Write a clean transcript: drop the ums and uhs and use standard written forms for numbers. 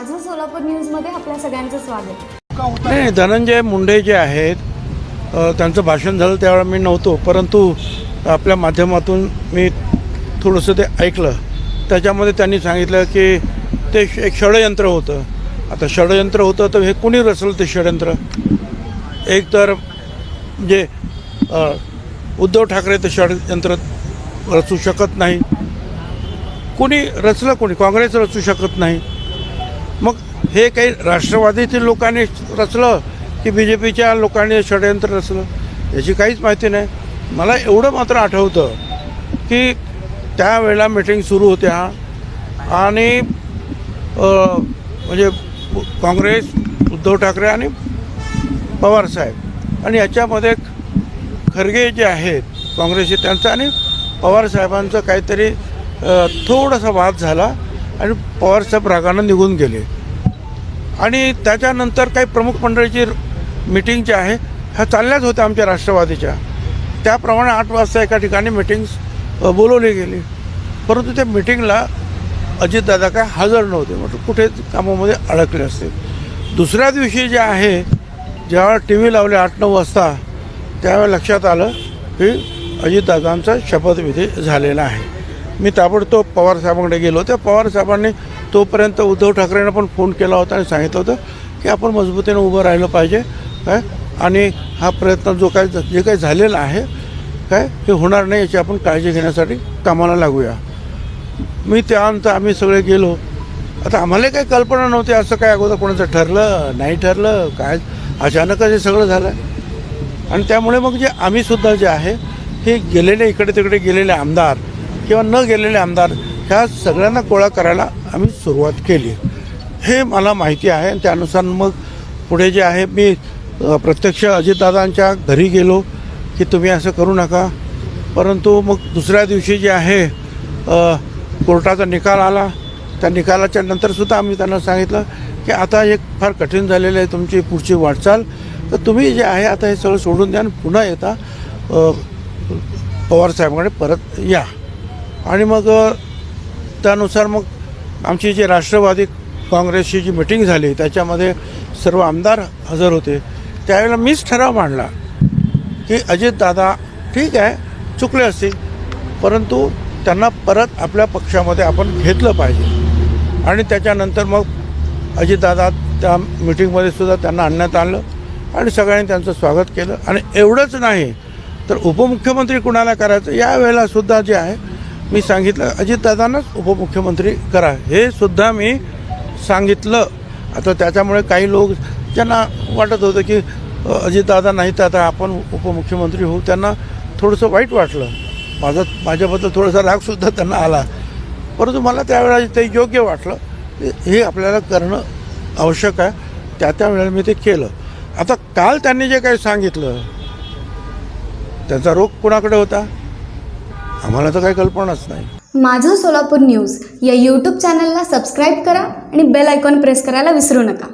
माझं सोलापूर न्यूजमध्ये आपल्या सगळ्यांचं स्वागत. नाही, धनंजय मुंडे जे आहेत त्यांचं भाषण झालं त्यावेळेला मी नव्हतो, परंतु आपल्या माध्यमातून मी थोडंसं ते ऐकलं. त्याच्यामध्ये त्यांनी सांगितलं की ते एक षडयंत्र होतं. आता षडयंत्र होतं तर हे कुणी रचलं ते षडयंत्र? एक तर म्हणजे उद्धव ठाकरे ते षडयंत्र रचू शकत नाही. कुणी रचलं? कोणी? काँग्रेस रचू शकत नाही. मग हे काही राष्ट्रवादीतील लोकांनी रचलं की बी जे पीच्या लोकांनी षडयंत्र रचलं याची काहीच माहिती नाही. मला एवढं मात्र आठवतं की त्यावेळेला मीटिंग सुरू होत्या आणि म्हणजे काँग्रेस, उद्धव ठाकरे आणि पवारसाहेब, आणि याच्यामध्ये खरगे जे आहेत काँग्रेसचे त्यांचं आणि पवारसाहेबांचं काहीतरी थोडासा वाद झाला आणि पवारसाहेब रागानं निघून गेले. आणि त्याच्यानंतर काही प्रमुख मंडळीची मीटिंग जी आहे ह्या चालल्याच होत्या आमच्या राष्ट्रवादीच्या. त्याप्रमाणे 8 वाजता एका ठिकाणी मीटिंग्स बोलवली गेली, परंतु त्या मीटिंगला अजितदादा काय हजर नव्हते. म्हटलं कुठे कामामध्ये अडकले असते. दुसऱ्या दिवशी जे आहे जेव्हा टी व्ही लावले 8-9 वाजता त्यावेळेला लक्षात आलं की अजितदादांचा शपथविधी झालेला आहे. मी ताबडतोब पवारसाहेबांकडे गेलो. त्या पवारसाहेबांनी तोपर्यंत उद्धव ठाकरेंना पण फोन केला होता आणि सांगितलं होतं की आपण मजबूतीने उभं राहिलं पाहिजे काय, आणि हा प्रयत्न जे काही झालेला आहे काय हे होणार नाही याची आपण काळजी घेण्यासाठी कामाला लागूया. मी त्यानंतर आम्ही सगळे गेलो. आता आम्हाला काही कल्पना नव्हती असं काय अगोदर कोणाचं ठरलं नाही ठरलं काय, अचानकच हे सगळं झालं. आणि त्यामुळे मग जे आम्हीसुद्धा जे आहे हे गेलेले इकडे तिकडे गेलेले आमदार किंवा न गेलेले आमदार ह्या सगळ्यांना गोळा करायला आम्ही सुरुवात केली. हे मला माहिती आहे. आणि त्यानुसार मग पुढे जे आहे मी प्रत्यक्ष अजितदादांच्या घरी गेलो की तुम्ही असं करू नका. परंतु मग दुसऱ्या दिवशी जे आहे कोर्टाचा निकाल आला. त्या निकालाच्या नंतरसुद्धा आम्ही त्यांना सांगितलं की आता एक फार कठीण झालेलं आहे तुमची पुढची वाटचाल, तर तुम्ही जे आहे आता हे सगळं सोडून द्या आणि पुन्हा येता पवारसाहेबांकडे परत या. आणि मग त्यानुसार मग आमची जी राष्ट्रवादी काँग्रेसची जी मिटिंग झाली त्याच्यामध्ये सर्व आमदार हजर होते. त्यावेळेला मीच ठराव मांडला की अजितदादा ठीक आहे चुकले असतील, परंतु त्यांना परत आपल्या पक्षामध्ये आपण घेतलं पाहिजे. आणि त्याच्यानंतर मग अजितदादा त्या मिटिंगमध्ये सुद्धा त्यांना आणण्यात आलं आणि सगळ्यांनी त्यांचं स्वागत केलं. आणि एवढंच नाही तर उपमुख्यमंत्री कुणाला करायचं यावेळेला सुद्धा जे आहे मी सांगितलं अजितदादांनाच उपमुख्यमंत्री करा, हे सुद्धा मी सांगितलं. आता त्याच्यामुळे काही लोक ज्यांना वाटत होतं की अजितदादा नाही तर आता आपण उपमुख्यमंत्री होऊ, त्यांना थोडंसं वाईट वाटलं. माझ्याबद्दल थोडासा रागसुद्धा त्यांना आला, परंतु मला त्यावेळेला ते योग्य वाटलं. हे आपल्याला करणं आवश्यक आहे. त्या वेळेला मी ते केलं. आता काल त्यांनी जे काही सांगितलं त्याचा रोख कुणाकडे होता आम्हाला तर काही कल्पनाच नाही. माझं सोलापूर न्यूज या यूट्यूब चॅनलला सबस्क्राईब करा आणि बेल आयकॉन प्रेस करायला विसरू नका.